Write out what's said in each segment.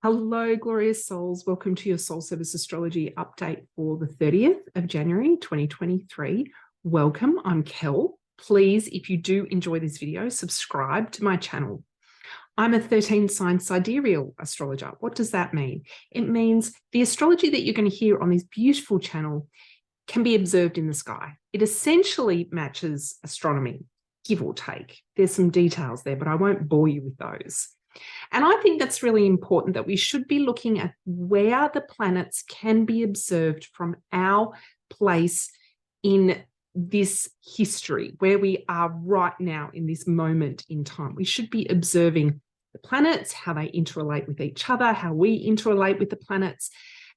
Hello, glorious souls. Welcome to your Soul Service Astrology update for the 30th of January, 2023. Welcome, I'm Kel. Please, if you do enjoy this video, subscribe to my channel. I'm a 13-sign sidereal astrologer. What does that mean? It means the astrology that you're going to hear on this beautiful channel can be observed in the sky. It essentially matches astronomy, give or take. There's some details there, but I won't bore you with those. And I think that's really important, that we should be looking at where the planets can be observed from our place in this history, where we are right now in this moment in time. We should be observing the planets, how they interrelate with each other, how we interrelate with the planets,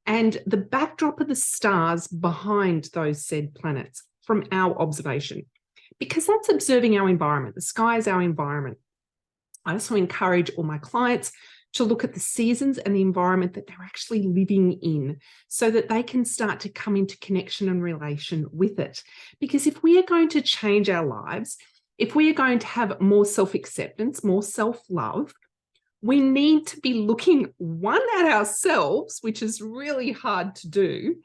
and the backdrop of the stars behind those said planets from our observation, because that's observing our environment. The sky is our environment. I also encourage all my clients to look at the seasons and the environment that they're actually living in, so that they can start to come into connection and relation with it. Because if we are going to change our lives, if we are going to have more self-acceptance, more self-love, we need to be looking, one, at ourselves, which is really hard to do.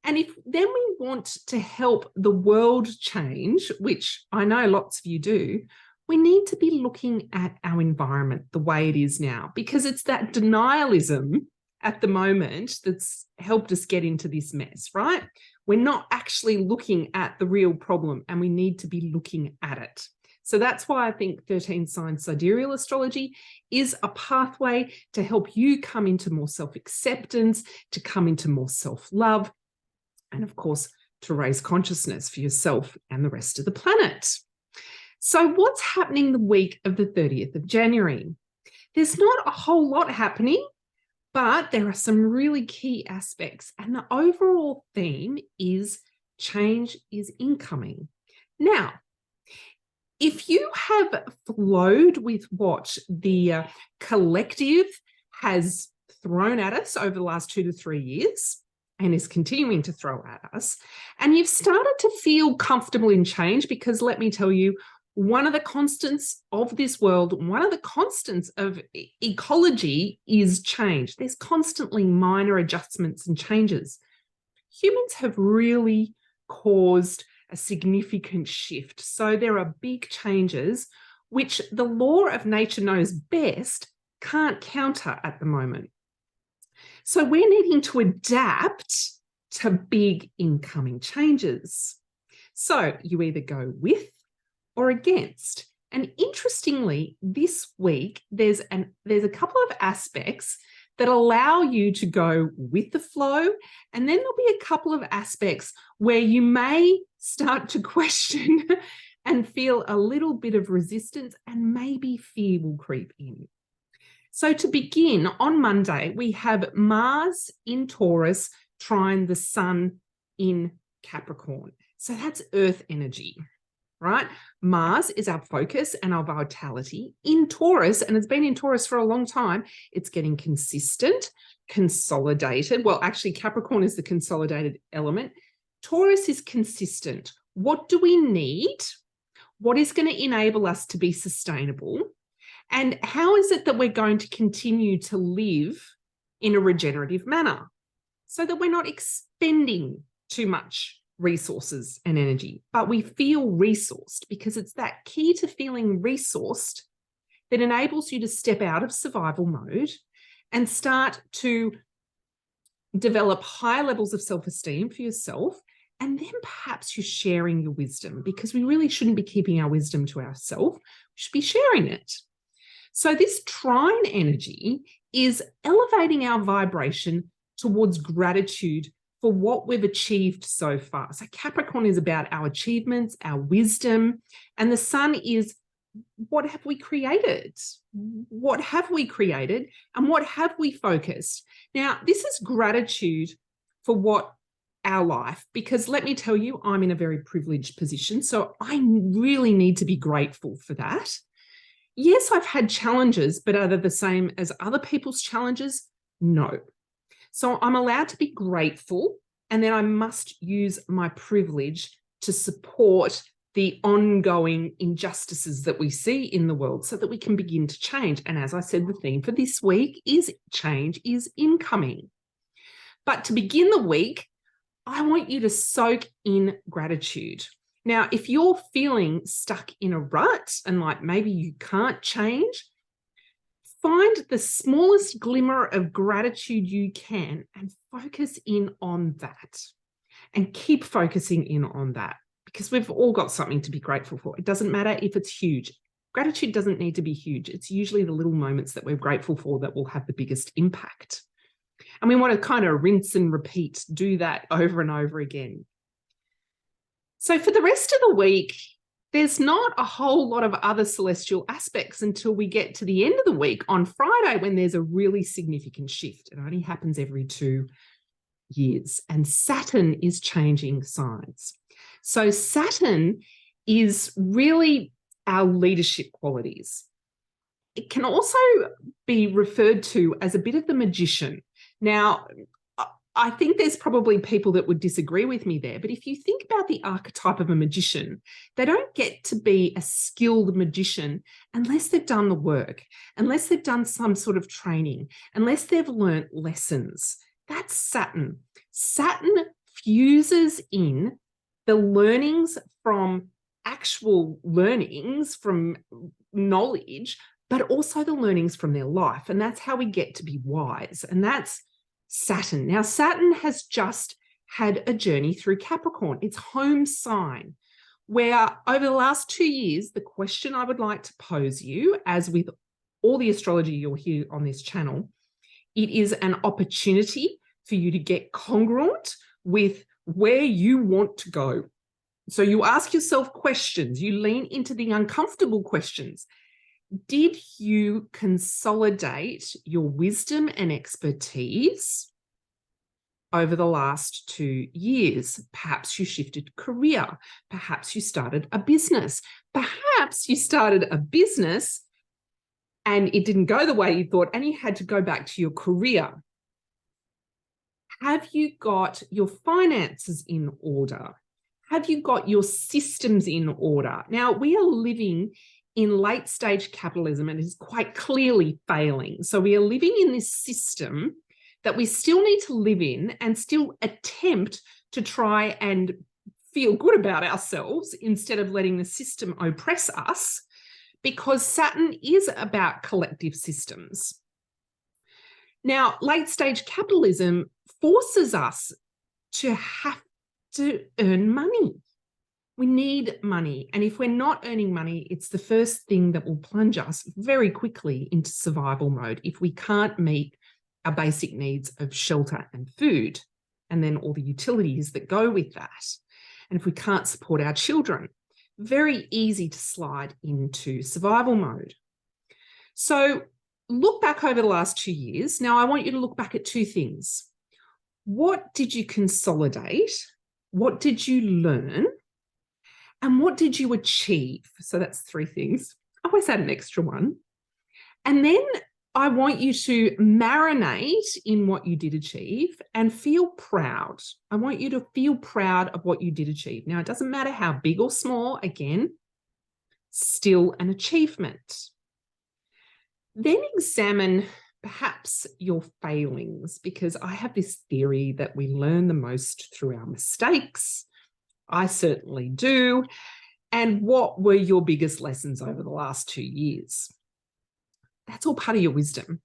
And if then we want to help the world change, which I know lots of you do, we need to be looking at our environment the way it is now, because it's that denialism at the moment that's helped us get into this mess, right? We're not actually looking at the real problem, and we need to be looking at it. So that's why I think 13-sign sidereal astrology is a pathway to help you come into more self-acceptance, to come into more self-love, and of course, to raise consciousness for yourself and the rest of the planet. So what's happening the week of the 30th of January? There's not a whole lot happening, but there are some really key aspects. And the overall theme is change is incoming. Now, if you have flowed with what the collective has thrown at us over the last 2 to 3 years, and is continuing to throw at us, and you've started to feel comfortable in change, because let me tell you, one of the constants of this world, one of the constants of ecology is change. There's constantly minor adjustments and changes. Humans have really caused a significant shift. So there are big changes, which the law of nature knows best can't counter at the moment. So we're needing to adapt to big incoming changes. So you either go with or against. And interestingly, this week, there's a couple of aspects that allow you to go with the flow. And then there'll be a couple of aspects where you may start to question and feel a little bit of resistance, and maybe fear will creep in. So to begin, on Monday, we have Mars in Taurus trine the Sun in Capricorn. So that's earth energy, right? Mars is our focus and our vitality in Taurus, and it's been in Taurus for a long time. It's getting consistent, consolidated. Well, actually, Capricorn is the consolidated element. Taurus is consistent. What do we need? What is going to enable us to be sustainable? And how is it that we're going to continue to live in a regenerative manner, so that we're not expending too much resources and energy, but we feel resourced? Because it's that key to feeling resourced that enables you to step out of survival mode and start to develop higher levels of self-esteem for yourself. And then perhaps you're sharing your wisdom, because we really shouldn't be keeping our wisdom to ourselves. We should be sharing it. So this trine energy is elevating our vibration towards gratitude for what we've achieved so far. So Capricorn is about our achievements, our wisdom, and the Sun is, what have we created? What have we created, and what have we focused? Now, this is gratitude for what our life, because let me tell you, I'm in a very privileged position, so I really need to be grateful for that. Yes, I've had challenges, but are they the same as other people's challenges? No. So I'm allowed to be grateful, and then I must use my privilege to support the ongoing injustices that we see in the world so that we can begin to change. And as I said, the theme for this week is change is incoming. But to begin the week, I want you to soak in gratitude. Now, if you're feeling stuck in a rut and like maybe you can't change, find the smallest glimmer of gratitude you can and focus in on that. And keep focusing in on that, because we've all got something to be grateful for. It doesn't matter if it's huge. Gratitude doesn't need to be huge. It's usually the little moments that we're grateful for that will have the biggest impact. And we want to kind of rinse and repeat, do that over and over again. So for the rest of the week, there's not a whole lot of other celestial aspects until we get to the end of the week on Friday, when there's a really significant shift. It only happens every 2 years, and Saturn is changing signs. So Saturn is really our leadership qualities. It can also be referred to as a bit of the magician. Now, I think there's probably people that would disagree with me there, but if you think about the archetype of a magician, they don't get to be a skilled magician unless they've done the work, unless they've done some sort of training, unless they've learnt lessons. That's Saturn. Saturn fuses in the learnings from actual learnings, from knowledge, but also the learnings from their life. And that's how we get to be wise. And that's Saturn. Now, Saturn has just had a journey through Capricorn, its home sign, where over the last 2 years, the question I would like to pose you, as with all the astrology you'll hear on this channel, it is an opportunity for you to get congruent with where you want to go. So you ask yourself questions, you lean into the uncomfortable questions. Did you consolidate your wisdom and expertise over the last 2 years? Perhaps you shifted career. Perhaps you started a business. Perhaps you started a business and it didn't go the way you thought and you had to go back to your career. Have you got your finances in order? Have you got your systems in order? Now, we are living in late stage capitalism and it is quite clearly failing. So we are living in this system that we still need to live in and still attempt to try and feel good about ourselves instead of letting the system oppress us, because Saturn is about collective systems. Now, late stage capitalism forces us to have to earn money. We need money. And if we're not earning money, it's the first thing that will plunge us very quickly into survival mode if we can't meet our basic needs of shelter and food, and then all the utilities that go with that. And if we can't support our children, very easy to slide into survival mode. So look back over the last 2 years. Now, I want you to look back at 2 things. What did you consolidate? What did you learn? And what did you achieve? So that's 3 things. I always add an extra one. And then I want you to marinate in what you did achieve and feel proud. I want you to feel proud of what you did achieve. Now, it doesn't matter how big or small, again, still an achievement. Then examine perhaps your failings, because I have this theory that we learn the most through our mistakes. I certainly do. And what were your biggest lessons over the last 2 years? That's all part of your wisdom.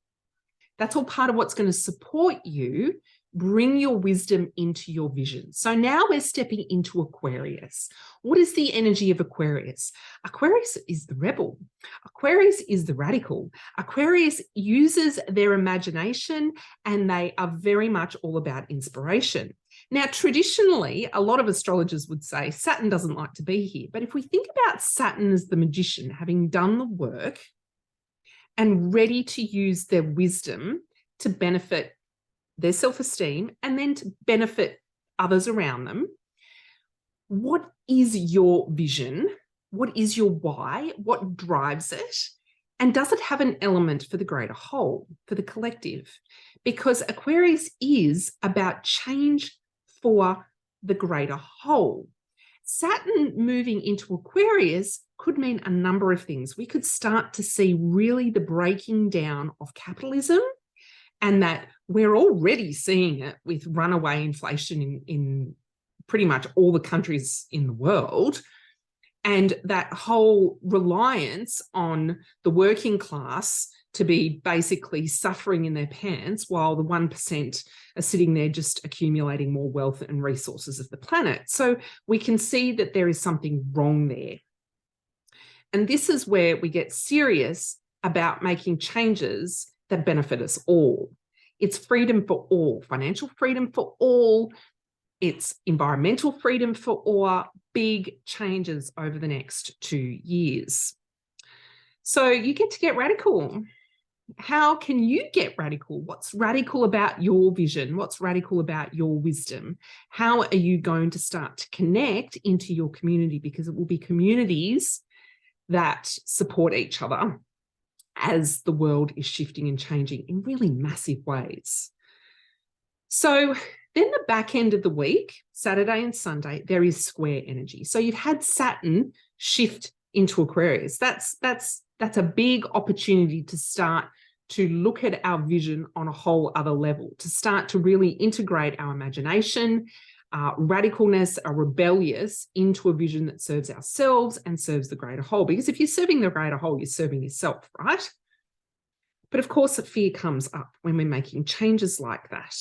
That's all part of what's going to support you, bring your wisdom into your vision. So now we're stepping into Aquarius. What is the energy of Aquarius? Aquarius is the rebel. Aquarius is the radical. Aquarius uses their imagination and they are very much all about inspiration. Now, traditionally, a lot of astrologers would say Saturn doesn't like to be here. But if we think about Saturn as the magician, having done the work and ready to use their wisdom to benefit their self-esteem and then to benefit others around them, what is your vision? What is your why? What drives it? And does it have an element for the greater whole, for the collective? Because Aquarius is about change for the greater whole. Saturn moving into Aquarius could mean a number of things. We could start to see really the breaking down of capitalism, and that we're already seeing it with runaway inflation in pretty much all the countries in the world. And that whole reliance on the working class to be basically suffering in their pants while the 1% are sitting there just accumulating more wealth and resources of the planet. So we can see that there is something wrong there. And this is where we get serious about making changes that benefit us all. It's freedom for all, financial freedom for all, it's environmental freedom for all, big changes over the next 2 years. So you get to get radical. How can you get radical? What's radical about your vision? What's radical about your wisdom? How are you going to start to connect into your community? Because it will be communities that support each other as the world is shifting and changing in really massive ways. So then the back end of the week, Saturday and Sunday, there is square energy. So you've had Saturn shift into Aquarius. That's a big opportunity to start to look at our vision on a whole other level, to start to really integrate our imagination, radicalness, our rebellious into a vision that serves ourselves and serves the greater whole. Because if you're serving the greater whole, you're serving yourself, right? But of course, fear comes up when we're making changes like that.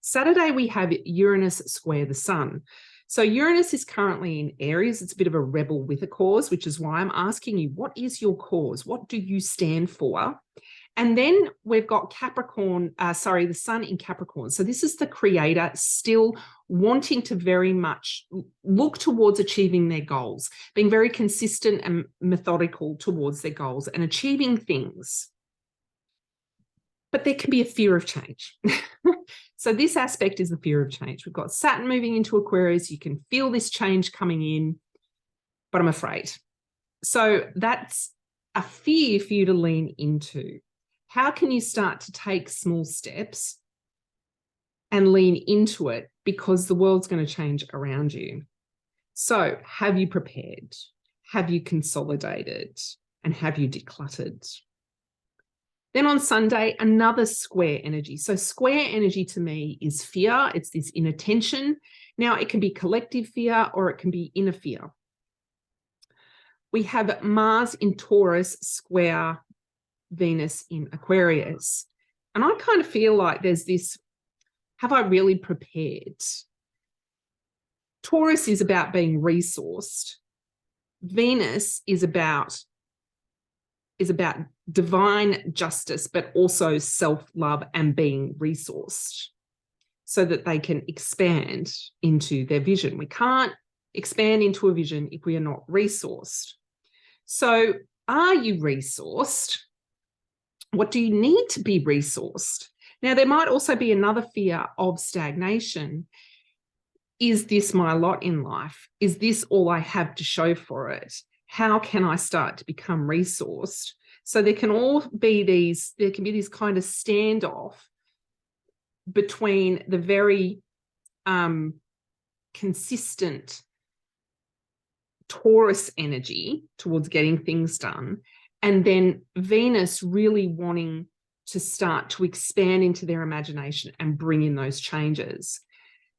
Saturday, we have Uranus square the sun. So Uranus is currently in Aries. It's a bit of a rebel with a cause, which is why I'm asking you, what is your cause? What do you stand for? And then we've got the sun in Capricorn. So this is the creator still wanting to very much look towards achieving their goals, being very consistent and methodical towards their goals and achieving things. But there can be a fear of change. So this aspect is the fear of change. We've got Saturn moving into Aquarius. You can feel this change coming in, but I'm afraid. So that's a fear for you to lean into. How can you start to take small steps and lean into it, because the world's going to change around you? So have you prepared? Have you consolidated? And have you decluttered? Then on Sunday, another square energy. So square energy to me is fear. It's this inner tension. Now it can be collective fear or it can be inner fear. We have Mars in Taurus square Venus in Aquarius. And I kind of feel like there's this, have I really prepared? Taurus is about being resourced. Venus is about divine justice, but also self-love and being resourced so that they can expand into their vision. We can't expand into a vision if we are not resourced. So are you resourced? What do you need to be resourced? Now, there might also be another fear of stagnation. Is this my lot in life? Is this all I have to show for it? How can I start to become resourced? So there can be this kind of standoff between the very consistent Taurus energy towards getting things done, and then Venus really wanting to start to expand into their imagination and bring in those changes.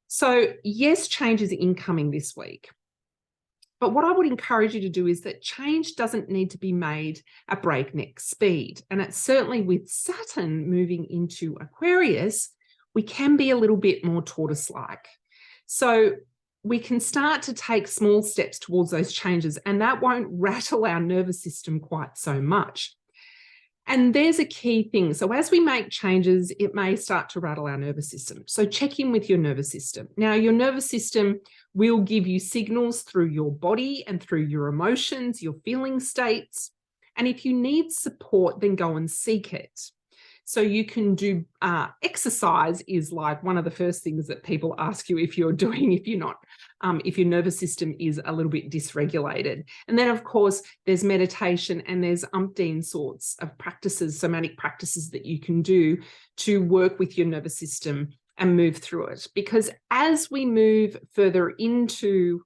So yes, change is incoming this week. But what I would encourage you to do is that change doesn't need to be made at breakneck speed. And it's certainly with Saturn moving into Aquarius, we can be a little bit more tortoise-like. So we can start to take small steps towards those changes, and that won't rattle our nervous system quite so much. And there's a key thing. So as we make changes, it may start to rattle our nervous system. So check in with your nervous system. Now, your nervous system will give you signals through your body and through your emotions, your feeling states. And if you need support, then go and seek it. So you can do exercise is like one of the first things that people ask you if you're doing, if your nervous system is a little bit dysregulated. And then, of course, there's meditation and there's umpteen sorts of practices, somatic practices that you can do to work with your nervous system and move through it. Because as we move further into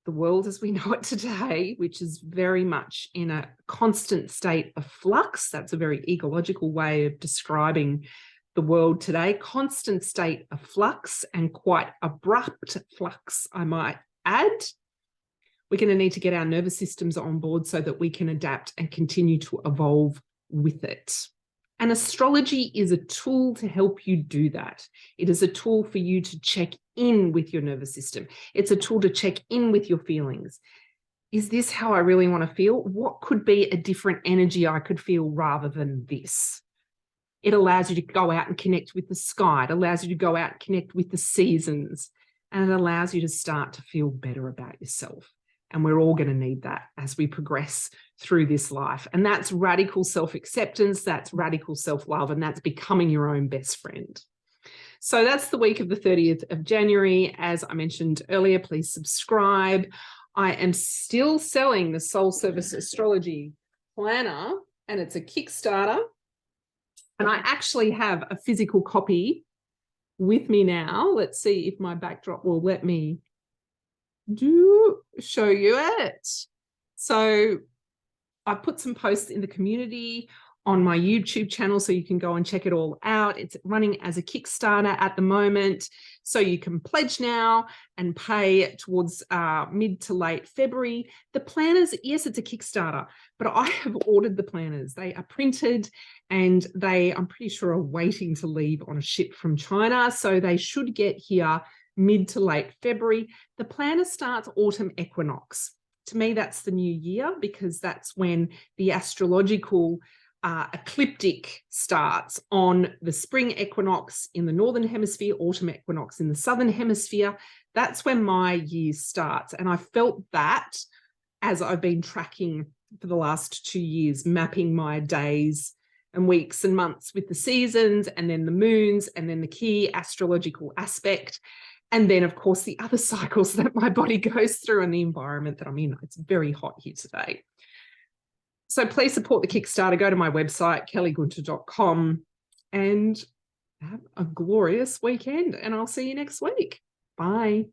the world as we know it today, which is very much in a constant state of flux. That's a very ecological way of describing the world today. Constant state of flux, and quite abrupt flux, I might add. We're going to need to get our nervous systems on board so that we can adapt and continue to evolve with it. And astrology is a tool to help you do that. It is a tool for you to check in with your nervous system. It's a tool to check in with your feelings. Is this how I really want to feel? What could be a different energy I could feel rather than this? It allows you to go out and connect with the sky. It allows you to go out and connect with the seasons. And it allows you to start to feel better about yourself. And we're all going to need that as we progress through this life. And that's radical self-acceptance, that's radical self-love, and that's becoming your own best friend. So that's the week of the 30th of January. As I mentioned earlier, please subscribe. I am still selling the Soul Service Astrology Planner, and it's a Kickstarter. And I actually have a physical copy with me now. Let's see if my backdrop will let me show you it. So I put some posts in the community on my YouTube channel, so you can go and check it all out. It's running as a Kickstarter at the moment, so you can pledge now and pay towards mid to late February. The planners, yes, it's a Kickstarter, but I have ordered the planners. They are printed and they, I'm pretty sure, are waiting to leave on a ship from China, so they should get here mid to late February. The planner starts autumn equinox. To me, that's the new year, because that's when the astrological ecliptic starts on the spring equinox in the northern hemisphere, autumn equinox in the southern hemisphere. That's when my year starts. And I felt that as I've been tracking for the last 2 years, mapping my days and weeks and months with the seasons, and then the moons, and then the key astrological aspect. And then, of course, the other cycles that my body goes through and the environment that I'm in. It's very hot here today. So please support the Kickstarter. Go to my website, kellygunter.com, and have a glorious weekend. And I'll see you next week. Bye.